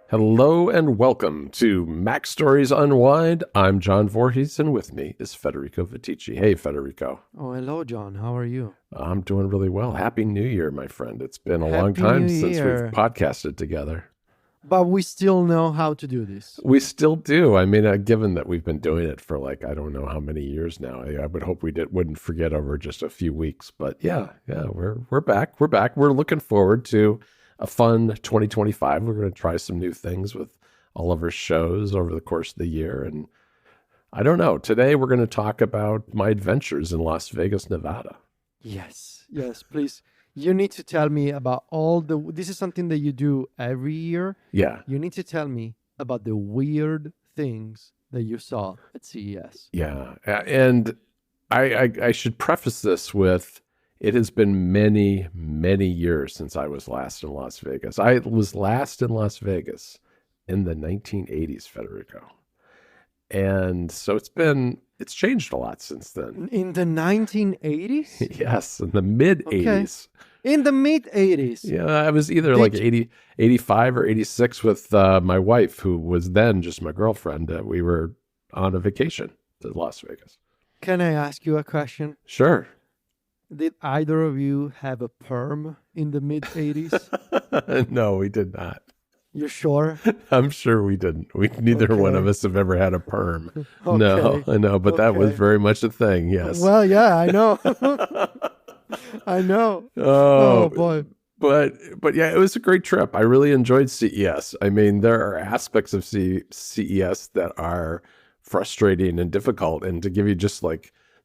Hello and welcome to Mac Stories Unwind. I'm John Voorhees, and with me is Federico Viticci. Hey, Federico. Oh, hello, John. How are you? I'm doing really well. Happy New Year, my friend. It's been a long Happy time New since Year. we've podcasted together. But we still know how to do this. We still do. I mean, given that we've been doing it for I don't know how many years now. I would hope we wouldn't forget over just a few weeks. But yeah, we're back. We're back. We're looking forward to a fun 2025. We're going to try some new things with all of our shows over the course of the year. And I don't know. Today we're going to talk about my adventures in Las Vegas, Nevada. Yes, please. You need to tell me about this is something that you do every year. Yeah. You need to tell me about the weird things that you saw at CES. Yeah. And I should preface this with, it has been many, many years since I was last in Las Vegas. I was last in Las Vegas in the 1980s, Federico. And so it's changed a lot since then. In the 1980s? Yes, in the mid-80s. Okay. In the mid-80s? Yeah, I was either 85 or 86 with my wife, who was then just my girlfriend. We were on a vacation to Las Vegas. Can I ask you a question? Sure. Did either of you have a perm in the mid-80s? No, we did not. You sure? I'm sure we didn't. Neither one of us have ever had a perm. Okay. No, I know, but that was very much a thing, yes. Well, yeah, I know. I know. Oh boy. But yeah, it was a great trip. I really enjoyed CES. I mean, there are aspects of CES that are frustrating and difficult. And to give you to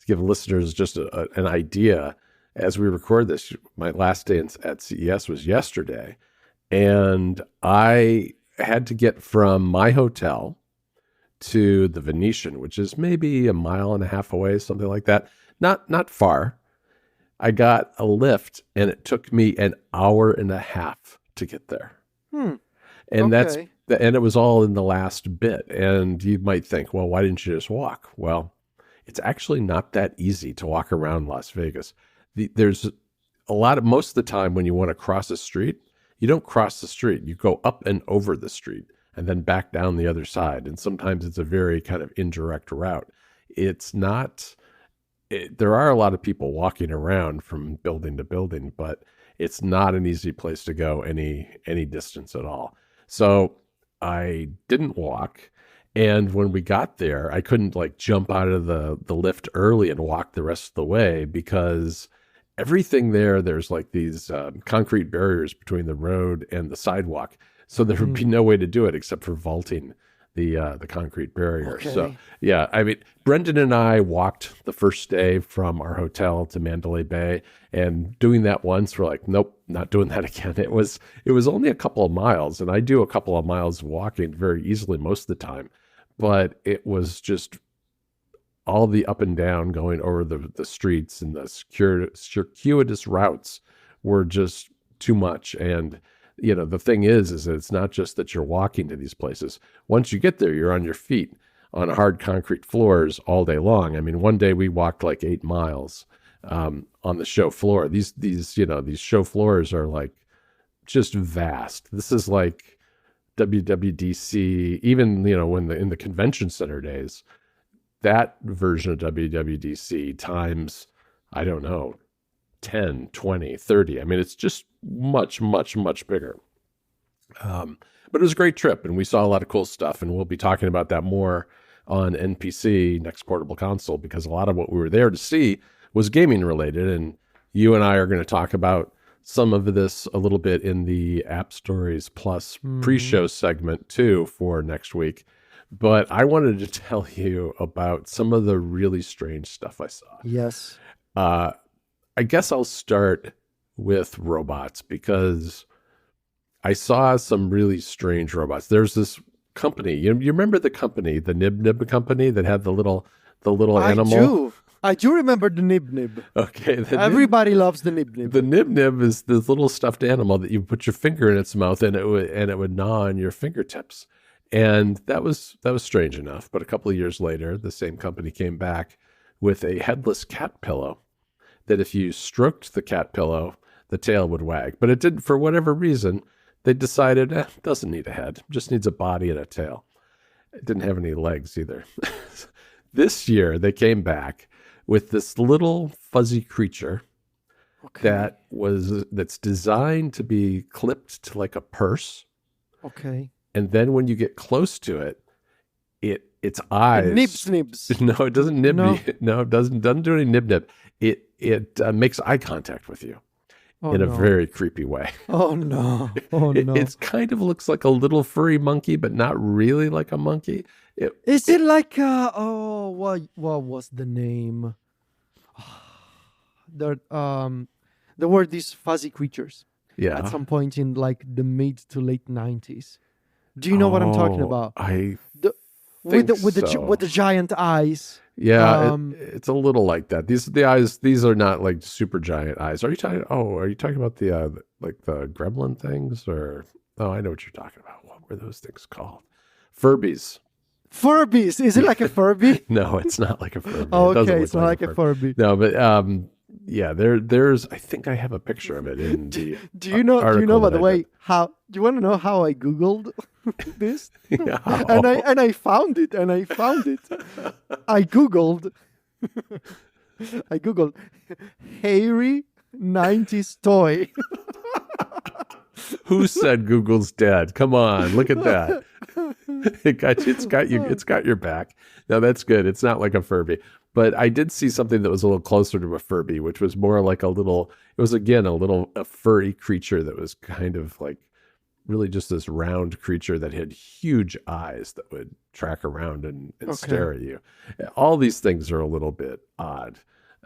give listeners just an idea, as we record this, my last day at CES was yesterday. And I had to get from my hotel to the Venetian, which is maybe a mile and a half away, something like that. Not far. I got a lift, and it took me an hour and a half to get there. And okay. and it was all in the last bit. And you might think, well, why didn't you just walk? Well, it's actually not that easy to walk around Las Vegas. There's most of the time when you want to cross a street, you don't cross the street. You go up and over the street and then back down the other side. And sometimes it's a very kind of indirect route. There are a lot of people walking around from building to building, but it's not an easy place to go any distance at all. So I didn't walk. And when we got there, I couldn't jump out of the lift early and walk the rest of the way, because everything there's these concrete barriers between the road and the sidewalk. So there would be no way to do it except for vaulting the concrete barrier. Okay. So yeah, I mean, Brendan and I walked the first day from our hotel to Mandalay Bay, and doing that once, we're like, nope, not doing that again. It was only a couple of miles, and I do a couple of miles walking very easily most of the time, but it was just all the up and down going over the streets, and the circuitous routes were just too much. And the thing is that it's not just that you're walking to these places. Once you get there, you're on your feet on hard concrete floors all day long. I mean, one day we walked 8 miles on the show floor. These show floors are just vast. This is like WWDC, even when in the convention center days. That version of WWDC times, I don't know, 10, 20, 30. I mean, it's just much, much, much bigger. But it was a great trip, and we saw a lot of cool stuff, and we'll be talking about that more on NPC, Next Portable Console, because a lot of what we were there to see was gaming related, and you and I are going to talk about some of this a little bit in the App Stories Plus pre-show segment too for next week. But I wanted to tell you about some of the really strange stuff I saw. Yes. I guess I'll start with robots, because I saw some really strange robots. There's this company. You remember the company, the Nib Nib company that had the little animal? I do remember the Nib Nib. Okay. Everybody loves the Nib Nib. The Nib Nib is this little stuffed animal that you put your finger in its mouth, and it would gnaw on your fingertips. And that was strange enough. But a couple of years later, the same company came back with a headless cat pillow that if you stroked the cat pillow, the tail would wag. But it didn't, for whatever reason, they decided, doesn't need a head, just needs a body and a tail. It didn't have any legs either. This year, they came back with this little fuzzy creature that's designed to be clipped to like a purse. Okay. And then when you get close to it, its eyes Nibs. No, it doesn't nib. No. No, it doesn't do any nib. It makes eye contact with you in a very creepy way. Oh no! Oh no! It kind of looks like a little furry monkey, but not really like a monkey. Is it like what was the name? There were these fuzzy creatures. Yeah. At some point in like the mid to late 90s. Do you know what I'm talking about? With the giant eyes. Yeah, it's a little like that. These are not like super giant eyes. Are you talking about the the gremlin things, or I know what you're talking about. What were those things called? Furbies. Furbies. Is it like a Furby? No, it's not like a Furby. Oh, okay, it's not like a Furby. No, but yeah, there's. I think I have a picture of it in the. Do you know? By the way, how? Do you want to know how I googled this? Yeah. And I found it. I googled. I googled hairy 90s toy. Who said Google's dead? Come on, look at that. It's got your back. No, that's good. It's not like a Furby. But I did see something that was a little closer to a Furby, which was more like it was again a furry creature that was kind of like really just this round creature that had huge eyes that would track around and stare at you. All these things are a little bit odd.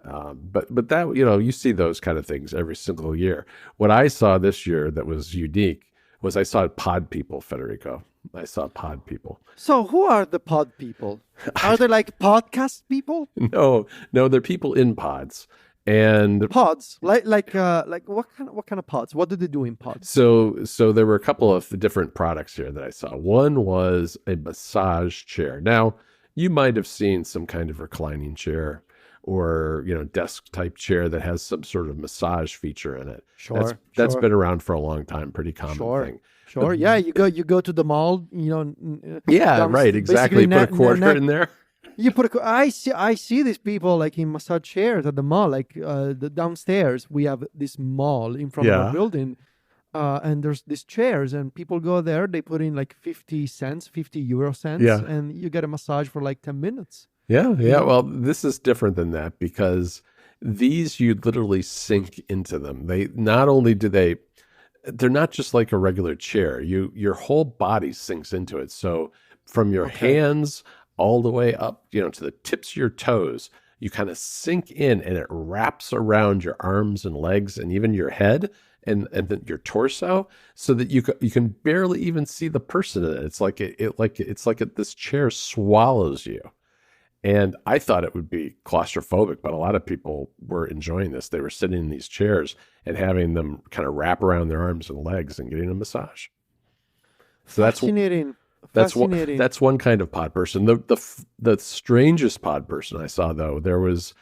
But that, you see those kind of things every single year. What I saw this year that was unique was I saw pod people, Federico. I saw pod people. So who are the pod people? Are they like podcast people? No, they're people in pods. And pods, like what kind of pods? What do they do in pods? So there were a couple of different products here that I saw. One was a massage chair. Now, you might have seen some kind of reclining chair or desk type chair that has some sort of massage feature in it. Sure, that's been around for a long time. Pretty common thing. Sure. Yeah, you go to the mall. Yeah, right. Exactly. Put a quarter in there. You put I see these people like in massage chairs at the mall, like the downstairs. We have this mall in front of our building, and there's these chairs, and people go there. They put in like 50 euro cents, and you get a massage for like 10 minutes. Yeah. Well, this is different than that because these you literally sink into them. They not only they're not just like a regular chair. Your whole body sinks into it. So from your hands all the way up, to the tips of your toes, you kind of sink in, and it wraps around your arms and legs, and even your head and then your torso, so that you can barely even see the person in it. It's like this chair swallows you. And I thought it would be claustrophobic, but a lot of people were enjoying this. They were sitting in these chairs and having them kind of wrap around their arms and legs and getting a massage. So fascinating. That's one kind of pod person. The strangest pod person I saw, though, there's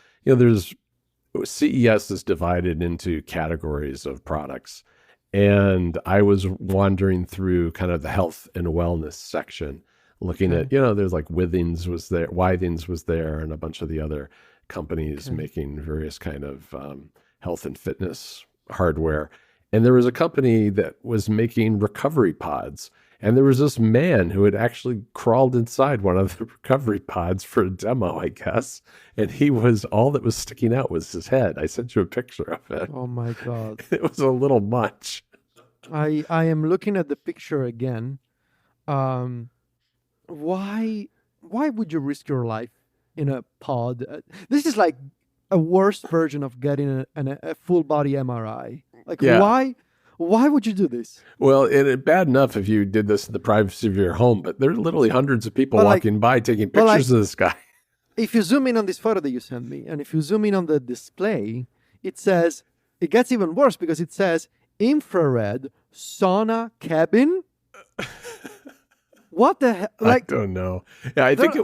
CES is divided into categories of products, and I was wandering through kind of the health and wellness section, looking at there's like Withings was there, and a bunch of the other companies making various kind of health and fitness hardware, and there was a company that was making recovery pods. And there was this man who had actually crawled inside one of the recovery pods for a demo, I guess. And all that was sticking out was his head. I sent you a picture of it. Oh my God. It was a little much. I am looking at the picture again. Why would you risk your life in a pod? This is like a worse version of getting a full body MRI. Why would you do this? Well, it's bad enough if you did this in the privacy of your home, but there are literally hundreds of people walking by taking pictures of this guy. If you zoom in on this photo that you sent me, and if you zoom in on the display, it gets even worse because it says infrared sauna cabin. What the hell? I don't know. Yeah, I think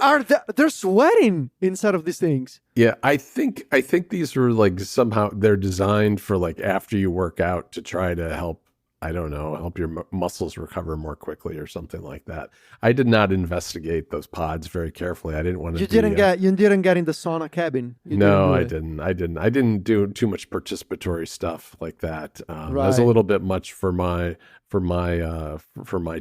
they're sweating inside of these things. Yeah, I think these are like somehow they're designed for like after you work out to try to help I don't know, help your muscles recover more quickly or something like that. I did not investigate those pods very carefully. I didn't want to. You didn't get in the sauna cabin. No, I didn't. I didn't do too much participatory stuff like that. That was a little bit much for my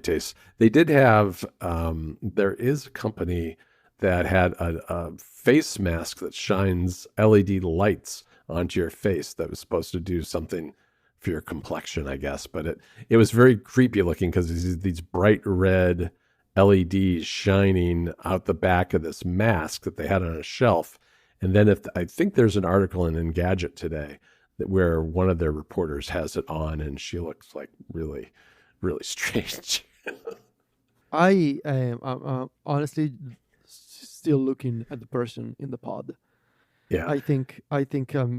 taste. They did have. There is a company that had a face mask that shines LED lights onto your face that was supposed to do something for your complexion, I guess. But it was very creepy looking because these bright red LEDs shining out the back of this mask that they had on a shelf. And then I think there's an article in Engadget today where one of their reporters has it on and she looks like really, really strange. I am honestly still looking at the person in the pod. Yeah. I think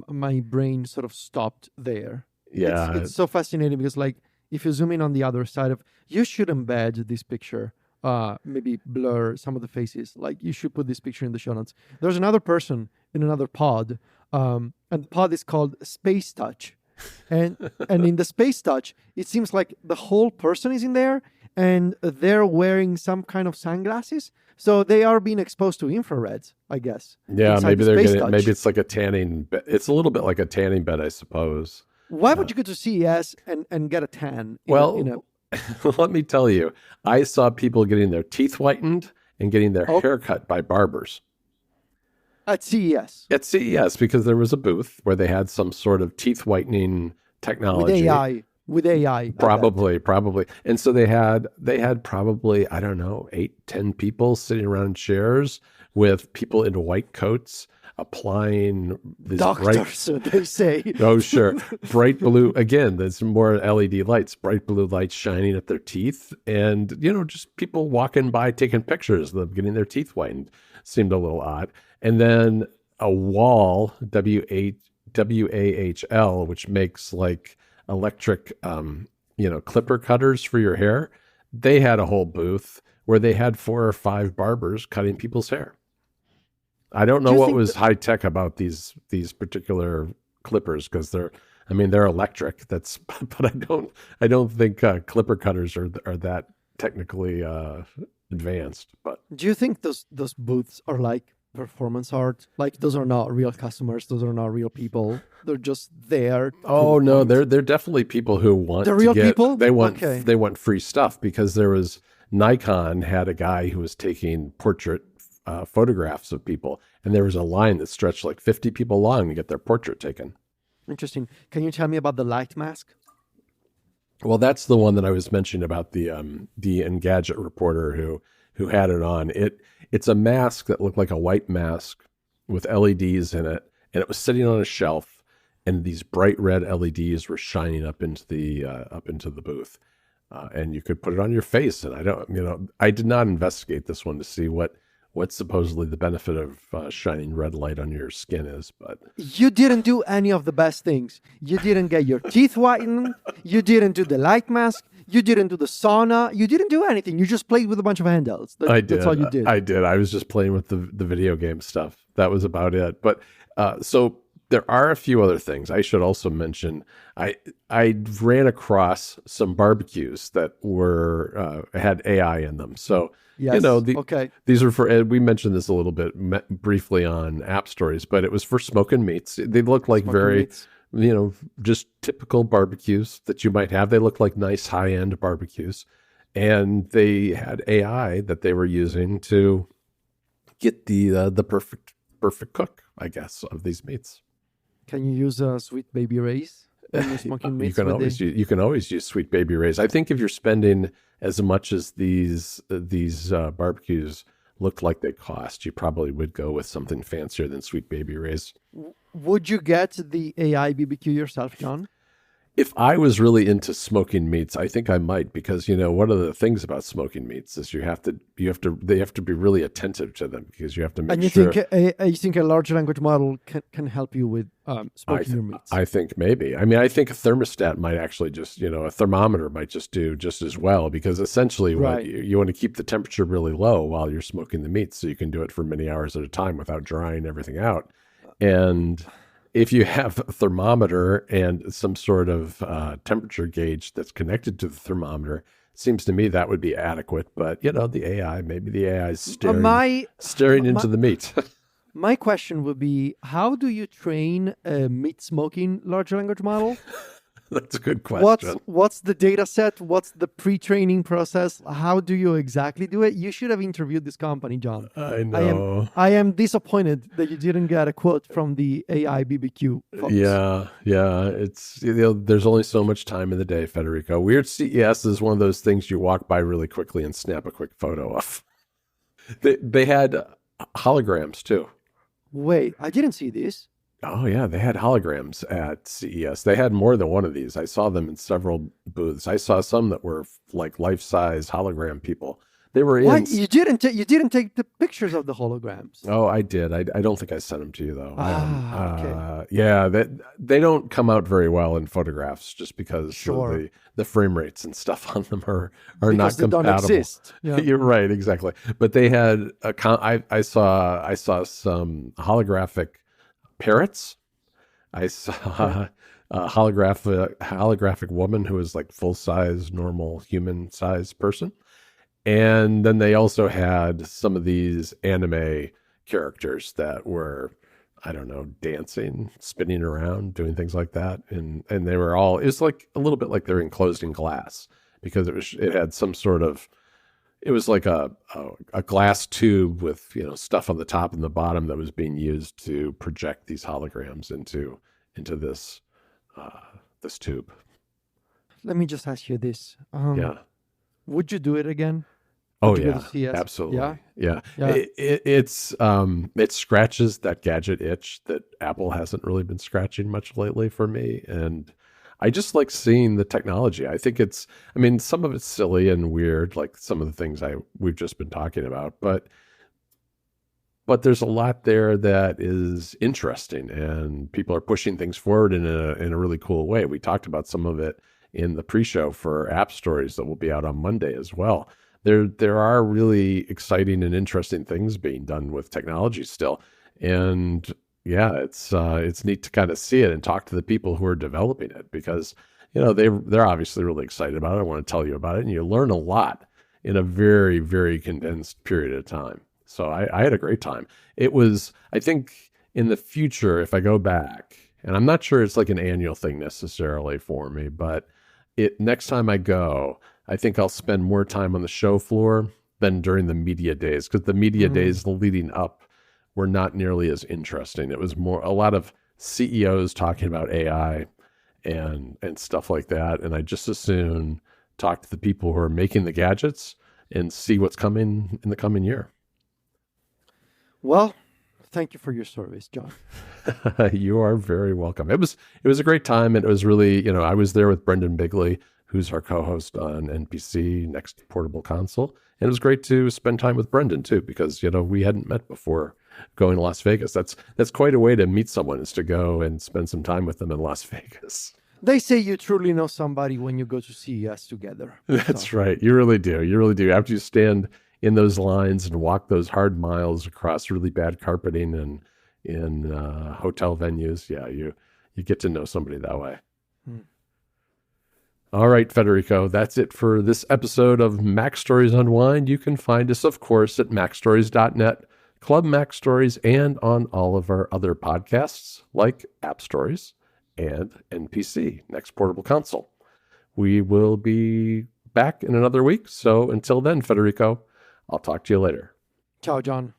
my brain sort of stopped there. Yeah. It's so fascinating because like if you zoom in on the other side of, you should embed this picture, maybe blur some of the faces. Like you should put this picture in the show notes. There's another person in another pod, and the pod is called Space Touch. And in the Space Touch, it seems like the whole person is in there and they're wearing some kind of sunglasses. So they are being exposed to infrared, I guess. Yeah, maybe maybe it's like a tanning bed. It's a little bit like a tanning bed, I suppose. Why would you go to CES and get a tan? Let me tell you, I saw people getting their teeth whitened and getting their hair cut by barbers. At CES? At CES, because there was a booth where they had some sort of teeth whitening technology. With AI. Probably. And so they had probably, I don't know, 8-10 people sitting around chairs with people in white coats applying these doctors, they say. Oh, sure. Bright blue. Again, there's more LED lights, bright blue lights shining at their teeth. And, just people walking by taking pictures of them getting their teeth whitened. Seemed a little odd. And then a wall, WAHL, which makes like electric, clipper cutters for your hair. They had a whole booth where they had 4 or 5 barbers cutting people's hair. I don't know what was high tech about these particular clippers because they're electric. But I don't think clipper cutters are that technically advanced. But do you think those booths are like performance art? Like those are not real customers. Those are not real people. They're just there. Oh no, they're definitely people who want. They're real people. They want free stuff because there was Nikon had a guy who was taking portrait photographs of people, and there was a line that stretched like 50 people long to get their portrait taken. Interesting. Can you tell me about the light mask? Well, that's the one that I was mentioning about the Engadget reporter who had it on. It's a mask that looked like a white mask with LEDs in it, and it was sitting on a shelf, and these bright red LEDs were shining up into the booth, and you could put it on your face. And I did not investigate this one to see what supposedly the benefit of shining red light on your skin is, but you didn't do any of the best things. You didn't get your teeth whitened. You didn't do the light mask. You didn't do the sauna. You didn't do anything. You just played with a bunch of handhelds. That's all you did. I did. I was just playing with the video game stuff. That was about it. But so there are a few other things I should also mention. I ran across some barbecues that were had AI in them. So yes. These are for. We mentioned this a little bit briefly on App Stories, but it was for smoking meats. They look like just typical barbecues that you might have. They look like nice high-end barbecues, and they had AI that they were using to get the perfect cook, I guess, of these meats. Can you use Sweet Baby Ray's when you're smoking meats? You can always use Sweet Baby Ray's. I think if you're spending as much as these barbecues looked like they cost, you probably would go with something fancier than Sweet Baby Ray's. Would you get the AI BBQ yourself, John? If I was really into smoking meats, I think I might, because one of the things about smoking meats is they have to be really attentive to them, because you have to make sure. And you think a large language model can help you with smoking your meats? I think maybe. I think a thermostat might actually just, a thermometer might just do just as well, because essentially you want to keep the temperature really low while you're smoking the meat, so you can do it for many hours at a time without drying everything out. And if you have a thermometer and some sort of temperature gauge that's connected to the thermometer, it seems to me that would be adequate. But, maybe the AI is staring into the meat. My question would be, how do you train a meat-smoking large language model? That's a good question. What's the data set? What's the pre-training process? How do you exactly do it? You should have interviewed this company, John. I know. I am disappointed that you didn't get a quote from the AI BBQ folks. Yeah. It's there's only so much time in the day, Federico. Weird CES is one of those things you walk by really quickly and snap a quick photo of. They had holograms too. Wait, I didn't see this. Oh, yeah. They had holograms at CES. They had more than one of these. I saw them in several booths. I saw some that were like life-size hologram people. They were in... What? You didn't take the pictures of the holograms? Oh, I did. I don't think I sent them to you, though. Okay. Yeah, they don't come out very well in photographs just because the frame rates and stuff on them are not compatible. Don't exist. Yeah. You're right, exactly. But they had I saw some holographic parrots. I saw a holographic woman who was like full-size, normal human-sized person. And then they also had some of these anime characters that were, I don't know, dancing, spinning around, doing things like that. And they were all, it was like a little bit like they're enclosed in glass because it had some sort of, it was like a glass tube with, stuff on the top and the bottom that was being used to project these holograms into this this tube. Let me just ask you this. Yeah. Would you do it again? Oh yeah, absolutely. Yeah. It scratches that gadget itch that Apple hasn't really been scratching much lately for me, and I just like seeing the technology. I think some of it's silly and weird, like some of the things we've just been talking about, but there's a lot there that is interesting, and people are pushing things forward in a really cool way. We talked about some of it in the pre-show for App Stories that will be out on Monday as well. There are really exciting and interesting things being done with technology still, and yeah, it's neat to kind of see it and talk to the people who are developing it because they're obviously really excited about it. I want to tell you about it, and you learn a lot in a very, very condensed period of time. So I had a great time. It was, I think, in the future, if I go back, and I'm not sure it's like an annual thing necessarily for me, but next time I go, I think I'll spend more time on the show floor than during the media days, because the media days leading up were not nearly as interesting. It was more a lot of CEOs talking about AI and stuff like that, and I just as soon talk to the people who are making the gadgets and see what's coming in the coming year. Well, thank you for your service, John. You are very welcome. It was a great time, and it was really, I was there with Brendan Bigley, who's our co-host on NPC Next Portable Console, and it was great to spend time with Brendan too, because we hadn't met before going to Las Vegas. That's quite a way to meet someone, is to go and spend some time with them in Las Vegas. They say you truly know somebody when you go to CES together. That's right. You really do. You really do. After you stand in those lines and walk those hard miles across really bad carpeting and in hotel venues, yeah, you get to know somebody that way. All right, Federico, that's it for this episode of Mac Stories Unwind. You can find us, of course, at macstories.net, Club Mac Stories, and on all of our other podcasts like App Stories and NPC, Next Portable Console. We will be back in another week. So until then, Federico, I'll talk to you later. Ciao, John.